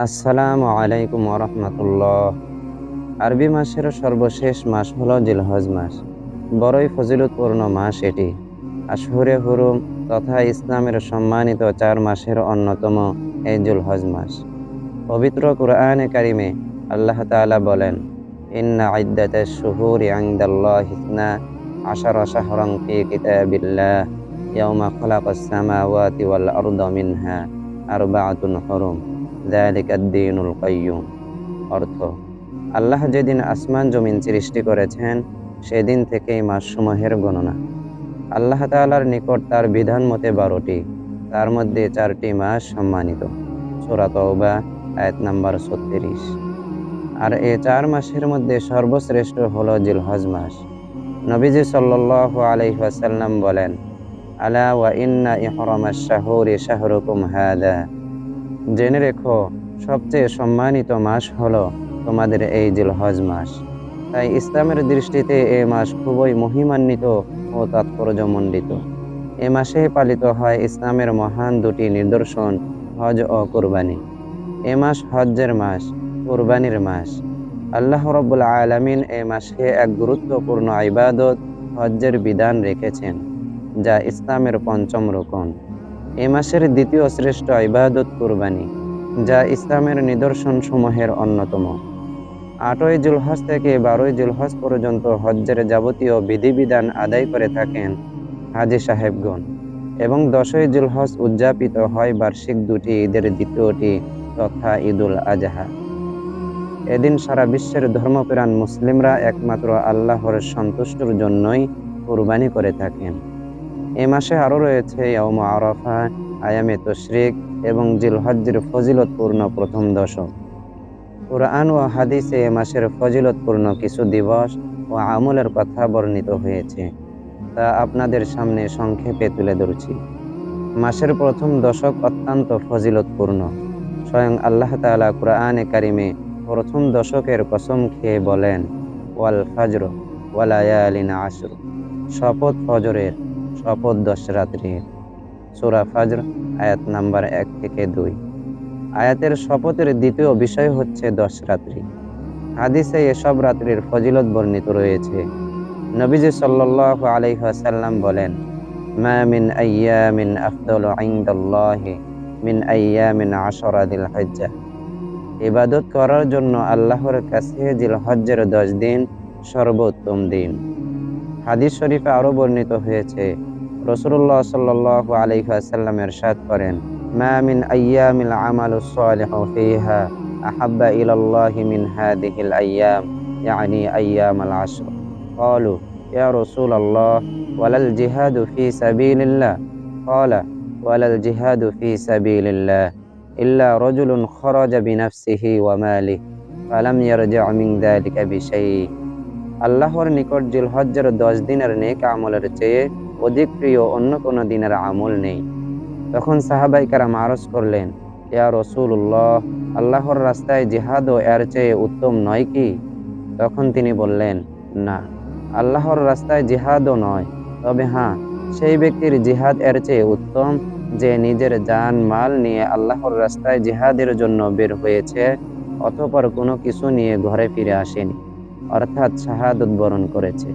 আসসালামু আলাইকুম ওয়া আরবি মাসের সর্বশেষ মাস হলো জিলহজ মাস। বড়ই ফজিলতপূর্ণ মাস এটি। আশহুরে হুরুম তথা ইসলামের সম্মানিত 4 মাসের অন্যতম এই জিলহজ মাস। পবিত্র কুরআনে কারিমে আল্লাহ তাআলা বলেন, ইন্না ইদ্দাতাশ শুহুরি ইনদাল্লাহি ইসনা আশারা শাহরান ফি কিতাবিল্লাহ ইয়াওমা খালাকাস সামাওয়াতি ওয়াল আরদা মিনহা আরবাআতুন হুরুম যালিকাদ দীনুল কাইয়্যুম। অর্থ, আল্লাহ যেদিন আসমান জমিন সৃষ্টি করেছেন সেদিন থেকেই মাসসমূহের গণনা। আল্লাহ তাআলার নিকট তার বিধান মতে 12টি, তার মধ্যে 4টি মাস সম্মানিত। সূরা তাওবা আয়াত নাম্বার 36। আর এই 4 মাসের মধ্যে সর্বশ্রেষ্ঠ হলো জিলহজ মাস। নবীজি সাল্লাল্লাহু আলাইহি ওয়াসাল্লাম বলেন, আলা ওয়া ইন্না ইহরামাশ শাহুরি শাহরুকুম হাদা। জেনে রেখো, সবচেয়ে সম্মানিত মাস হলো তোমাদের এই জিলহজ মাস। তাই ইসলামের দৃষ্টিতে এ মাস খুবই মহিমান্বিত ও তাৎপর্যমণ্ডিত। এ মাসে পালিত হয় ইসলামের মহান দুটি নিদর্শন, হজ ও কুরবানি। এ মাস হজ্জের মাস, কুরবানির মাস। আল্লাহ রাব্বুল আলামিন এ মাসে এক গুরুত্বপূর্ণ ইবাদত হজ্জের বিধান রেখেছেন, যা ইসলামের পঞ্চম রুকন। এ মাসের দ্বিতীয় শ্রেষ্ঠ ইবাদত কুরবানি, যা ইসলামের নিদর্শন সমূহের অন্যতম। 8ই জুলহজ থেকে 12ই জুলহজ পর্যন্ত হজ্জের যাবতীয় বিধিবিধান আদায় করে থাকেন হাজী সাহেবগণ এবং 10ই জুলহজ উদযাপিত হয় বার্ষিক দুটি ঈদের দ্বিতীয়টি তথা ঈদুল আজহা। এদিন সারা বিশ্বের ধর্মপ্রাণ মুসলিমরা একমাত্র আল্লাহর সন্তুষ্টির জন্যই কুরবানি করে থাকেন। এ মাসে আরও রয়েছে ইয়াউম আরাফা, আয়ামে তশরিক এবং জিলহজ্জের ফজিলতপূর্ণ প্রথম দশক। কুরআন ও হাদিসে এ মাসের ফজিলতপূর্ণ কিছু দিবস ও আমলের কথা বর্ণিত হয়েছে, তা আপনাদের সামনে সংক্ষেপে তুলে ধরছি। মাসের প্রথম দশক অত্যন্ত ফজিলতপূর্ণ। স্বয়ং আল্লাহ তাআলা কুরআনে কারিমে প্রথম দশকের কসম খেয়ে বলেন, ওয়াল ফাজর ওয়া লায়ালিন আশর। শপথ ফজরের, শপথ 10 রাত্রির। সূরা ফাজর আয়াত নাম্বার 1 থেকে 2। আয়াতের শপথের দ্বিতীয় বিষয় হচ্ছে 10 রাত্রি। হাদিসে এসব রাত্রির ফজিলত বর্ণিত রয়েছে। নবীজি সাল্লাল্লাহু আলাইহি ওয়াসাল্লাম বলেন, মা মিন আইয়ামিন আফদালু ইনদাল্লাহি মিন আইয়ামিন আশরা যিল হিজ্জাহ। ইবাদত করার জন্য আল্লাহর কাছে জিলহজ্জের 10 দিন সর্বোত্তম দিন। হাদিস শরীফে আরো বর্ণিত হয়েছে, রাসূলুল্লাহ সাল্লাল্লাহু আলাইহি ওয়াসাল্লাম ইরশাদ করেন, মা মিন আইয়ামিল আমালুস সালিহু ফিহা আহাব্বা ইলাল্লাহি মিন হাদিহিল আইয়াম, ইয়ানি আইয়ামাল আশর। ক্বালু ইয়া রাসূলাল্লাহ ওয়ালাল জিহাদু ফি সাবিলিল্লাহ? ক্বালা ওয়ালাল জিহাদু ফি সাবিলিল্লাহ ইল্লা রাজুলুন খারাজা বিনাফসিহি ওয়া মালিহি ফালাম ইয়ারজি' মিন যালিকা বিশাই। আল্লাহর নিকট জিলহজ্জের 10 দিনের নেক আমলের চেয়ে অধিক প্রিয় অন্য কোনো দিনের আমল নেই। তখন সাহাবায়ে কেরাম আরজ করলেন, ইয়া রাসূলুল্লাহ, আল্লাহর রাস্তায় জিহাদও এর চেয়ে উত্তম নয় কি? তখন তিনি বললেন, না, আল্লাহর রাস্তায় জিহাদও নয়, তবে হ্যাঁ, সেই ব্যক্তির জিহাদ এর চেয়ে উত্তম যে নিজের জান মাল নিয়ে আল্লাহর রাস্তায় জিহাদের জন্য বের হয়েছে, অতঃপর কোনো কিছু নিয়ে ঘরে ফিরে আসেনি, অর্থাৎ শাহাদত বরণ করেছে।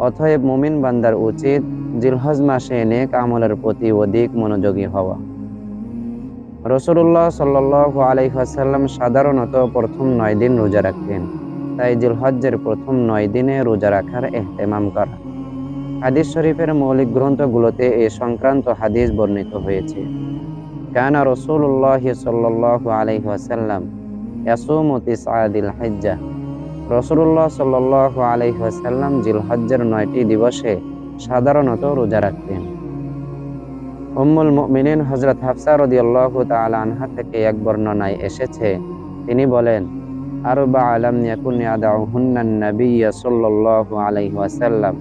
অতএব মুমিন বান্দার উচিত জিলহজ মাসে নেক আমলের প্রতি অধিক মনোযোগী হওয়া। রাসূলুল্লাহ সাল্লাল্লাহু আলাইহি ওয়াসাল্লাম সাধারণত প্রথম 9 দিন রোজা রাখতেন, তাই জিলহজ্জের প্রথম 9 দিনে রোজা রাখার ইহতিমাম করা। হাদিস শরীফের মৌলিক গ্রন্থগুলোতে এ সংক্রান্ত হাদিস বর্ণিত হয়েছে। কানা রাসূলুল্লাহ সাল্লাল্লাহু আলাইহি ওয়াসাল্লাম ইয়াসুমু তিসআ যিল হিজ্জাহ। রাসূলুল্লাহ সাল্লাল্লাহু আলাইহি ওয়াসাল্লাম জিলহজ্জের 9টি দিবসে সাধারণত রোজা রাখতেন। উম্মুল মুমিনিন হযরত হাফসা রাদিয়াল্লাহু তাআলা আনহা থেকে এক বর্ণনায় এসেছে, তিনি বলেন, আরবা'a লাম ইয়াকুন ইয়াদউহুন্নান নাবিয়্যু সাল্লাল্লাহু আলাইহি ওয়াসাল্লাম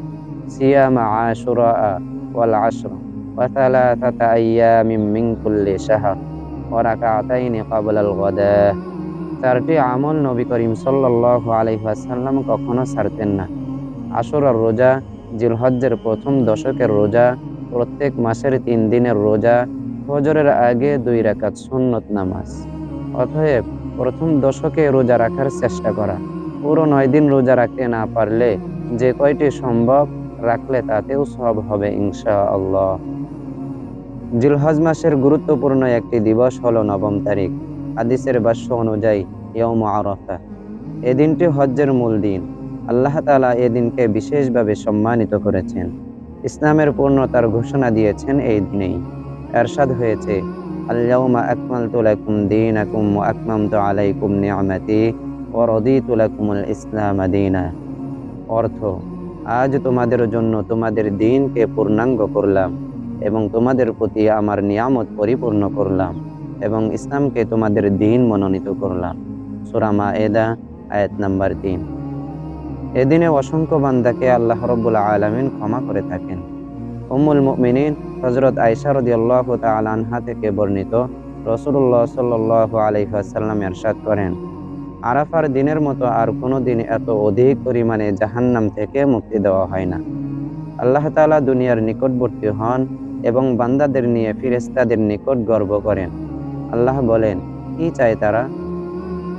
সিয়ামা আশুরা ওয়াল আশর ওয়া থালাথাতা আইয়ামিন মিন কুল্লি শাহর ওয়া রাকাতাইনি ক্বাবলাল গাদা। 4টি আমল নবী করিম সাল্লাল্লাহু আলাইহি ওয়াসাল্লাম কখনো ছাড়তেন না। আশুরার রোজা, জিলহজ্জের প্রথম দশকের রোজা, প্রত্যেক মাসের 3 দিনের রোজা, ফজরের আগে 2 রাকাত সুন্নত নামাজ। অতএব প্রথম দশকে রোজা রাখার চেষ্টা করা, পুরো 9 দিন রোজা রাখতে না পারলে যে কয়টি সম্ভব রাখলে তাতেও সওয়াব হবে ইনশাআল্লাহ। জিলহজ মাসের গুরুত্বপূর্ণ একটি দিবস হলো নবম তারিখ। হাদিসের ভাষ্য অনুযায়ী ইয়ৌম আরাফা। এ দিনটি হজ্জের মূল দিন। আল্লাহ তাআলা এ দিনকে বিশেষভাবে সম্মানিত করেছেন। ইসলামের পূর্ণতার ঘোষণা দিয়েছেন এই দিনেই। এরশাদ হয়েছে, আল-ইয়াউমা আকমালতু লাকুম দীনাকুম ওয়া আতমামতু আলাইকুম নি'মাতি ওয়া রাদিতু লাকুমুল ইসলাম দীনা। অর্থ, আজ তোমাদের জন্য তোমাদের দ্বীনকে পূর্ণাঙ্গ করলাম এবং তোমাদের প্রতি আমার নিয়ামত পরিপূর্ণ করলাম এবং ইসলামকে তোমাদের দ্বীন মনোনীত করলাম। সূরা মায়েদা আয়াত নাম্বার 3। এদিনে অসংখ্য বান্দাকে আল্লাহ রাব্বুল আলামিন ক্ষমা করে থাকেন। উম্মুল মুমিনিন হযরত আয়েশা রাদিয়াল্লাহু তাআলা আনহা থেকে বর্ণিত, রাসূলুল্লাহ সাল্লাল্লাহু আলাইহি ওয়াসাল্লাম ইরশাদ করেন, আরাফার দিনের মতো আর কোনো দিন এত অধিক পরিমাণে জাহান্নাম থেকে মুক্তি দেওয়া হয় না। আল্লাহ তাআলা দুনিয়ার নিকটবর্তী হন এবং বান্দাদের নিয়ে ফেরেশতাদের নিকট গর্ব করেন। আল্লাহ বলেন, কি চায় তারা?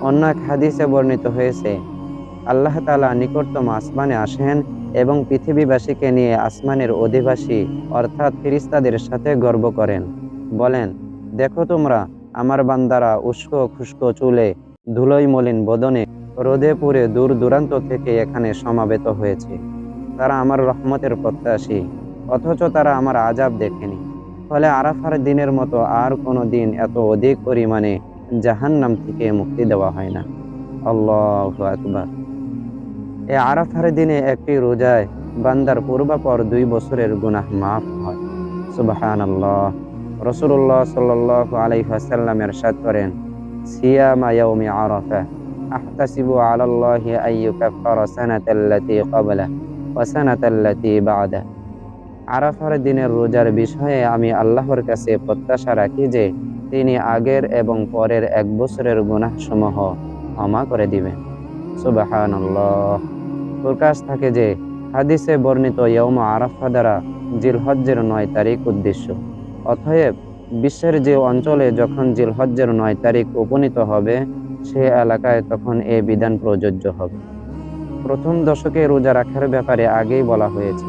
অন্য এক হাদিসে বর্ণিত হয়েছে, আল্লাহ তাআলা নিকটতম আসমানে আসেন এবং পৃথিবীবাসীকে নিয়ে আসমানের অধিবাসী অর্থাৎ ফেরেশতাদের সাথে গর্ব করেন। বলেন, দেখো তোমরা আমার বান্দারা উস্কো খুস্কো চুলে, ধুলোয় মলিন বদনে, রোদে পুড়ে দূর দূরান্ত থেকে এখানে সমাবেত হয়েছে। তারা আমার রহমতের প্রত্যাশী, অথচ তারা আমার আযাব দেখেনি। ফলে আরাফার দিনের মতো আর কোনো দিন এত অধিক পরিমাণে জাহান্নাম থেকে মুক্তি দেওয়া হয় না। আল্লাহু আকবার। এই আরাফার দিনে একটি রোজায় বান্দার পূর্বাপর 2 বছরের গুনাহ মাফ হয়। সুবহানাল্লাহ। রাসূলুল্লাহ সাল্লাল্লাহু আলাইহি ওয়াসাল্লাম ইরশাদ করেন, সিয়ামা ইয়াউমি আরাফা আহতাসিবু আলাল্লাহি আইয়ুকাফফারা সানাতাল্লাতী ক্বাবলা ওয়া সানাতাল্লাতী বা'দা। আরাফার দিনের রোজার বিষয়ে আমি আল্লাহর কাছে প্রত্যাশা রাখি যে তিনি আগের এবং পরের 1 বছরের গুনাহসমূহ ক্ষমা করে দিবেন। সুবহানাল্লাহ। প্রকাশ থাকে যে হাদিসে বর্ণিত ইয়ৌম আরাফা দ্বারা জিলহজ্জের 9 তারিখ উদ্দেশ্য। অতএব বিশ্বের যে অঞ্চলে যখন জিলহজ্জের 9 তারিখ উপনীত হবে সে এলাকায় তখন এ বিধান প্রযোজ্য হবে। প্রথম দশকে রোজা রাখার ব্যাপারে আগেই বলা হয়েছে।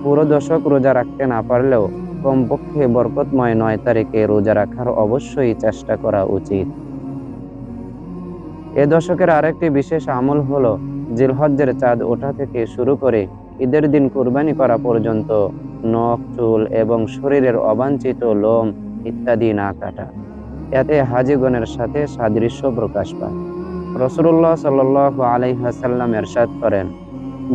পুরো দশক রোজা রাখতে না পারলেও কমপক্ষে বরকতময় 9 তারিখে রোজা রাখার অবশ্যই চেষ্টা করা উচিত। এ দশকের আরেকটি বিশেষ আমল হলো জিলহজ্জের চাঁদ ওঠা থেকে শুরু করে ঈদের দিন কুরবানি করা পর্যন্ত নখ, চুল এবং শরীরের অবাঞ্ছিত লোম ইত্যাদি না কাটা। এতে হাজীগণের সাথে সাদৃশ্য প্রকাশ পায়। রাসূলুল্লাহ সাল্লাল্লাহু আলাইহি ওয়াসাল্লাম ইরশাদ করেন,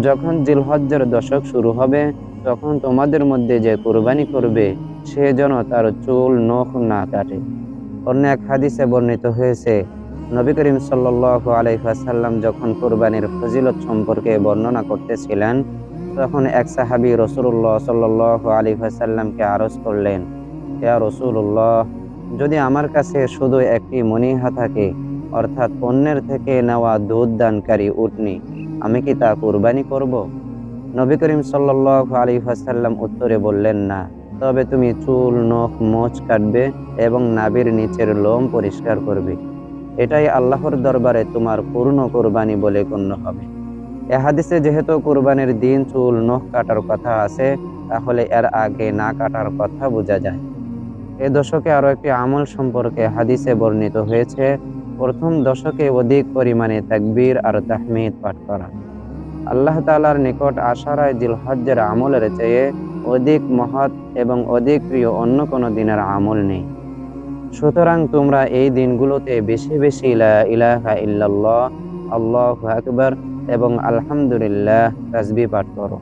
যখন জিলহজ্জের দশক শুরু হবে তখন তোমাদের মধ্যে যে কুরবানি করবে সে যেন তার চুল নখ না কাটে। অন্য এক হাদিসে বর্ণিত হয়েছে, নবী করিম সাল্লাল্লাহু আলাইহি ওয়াসাল্লাম যখন কুরবানির ফজিলত সম্পর্কে বর্ণনা করতেছিলেন তখন এক সাহাবী রাসূলুল্লাহ সাল্লাল্লাহু আলাইহি ওয়াসাল্লামকে আরজ করলেন, ইয়া রাসূলুল্লাহ, যদি আমার কাছে শুধু একটি মনিহা থাকে অর্থাৎ অন্যের থেকে নেওয়া দুধ দানকারী উটনি, আমি কি তা কুরবানি করব? নবী করিম সাল্লাল্লাহু আলাইহি ওয়াসাল্লাম উত্তরে বললেন, না, তবে তুমি চুল, নখ, মোচ কাটবে এবং নাভির নিচের লোম পরিষ্কার করবে। এটাই আল্লাহর দরবারে তোমার পূর্ণ কুরবানি বলে গণ্য হবে। এ হাদিসে যেহেতু কুরবানির দিন চুল, নখ কাটার কথা আছে, তাহলে এর আগে না কাটার কথা বোঝা যায়। এ দশকে আরো একটি আমল সম্পর্কে হাদিসে বর্ণিত হয়েছে, প্রথম দশকে অধিক পরিমাণে তাকবীর আর তাহমিদ পাঠ করা। আল্লাহ তাআলার নিকট আশারায় জিলহজ্জের আমলের চেয়ে অধিক মহৎ এবং অধিক প্রিয় অন্য কোনো দিনের আমল নেই। সুতরাং তোমরা এই দিনগুলোতে বেশি বেশি লা ইলাহা ইল্লাল্লাহ, আল্লাহু আকবার এবং আলহামদুলিল্লাহ তাসবিহ পাঠ করো।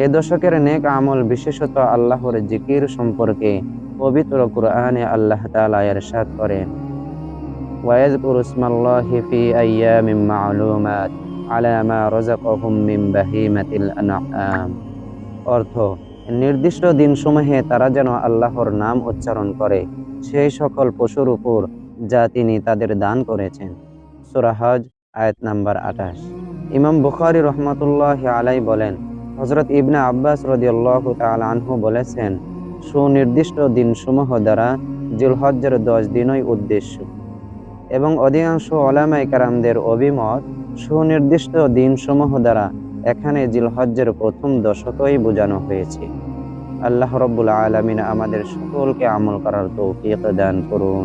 এই দশকের নেক আমল বিশেষত আল্লাহর জিকির সম্পর্কে পবিত্র কুরআনে আল্লাহ তাআলা ইরশাদ করেন, ওয়াযকুরু ইসমাল্লাহি ফি আইয়ামিন মা'লুমাত আলা মা রাযাকাহুম মিন বাহিমাতিল আনআম। অর্থ, নির্দিষ্ট দিনসমূহে তারা যেন আল্লাহর নাম উচ্চারণ করে সেই সকল পশুর উপর যা তিনি তাদের দান করেছেন। সূরা হজ আয়াত নাম্বার 28। ইমাম বুখারী রাহমাতুল্লাহি আলাইহি বলেন, হযরত ইবনে আব্বাস রাদিয়াল্লাহু তাআলা আনহু বলেছেন, সুনির্দিষ্ট দিনসমূহ দ্বারা জিলহজ্জের 10 দিনই উদ্দেশ্য। এবং অধিকাংশ উলামায়ে কেরামদের অভিমত, সুনির্দিষ্ট দিনসমূহ দ্বারা এখানে জিলহজ্জের প্রথম দশকই বোঝানো হয়েছে। আল্লাহ রাব্বুল আলামিন আমাদের সকলকে আমল করার তৌফিক দান করুন।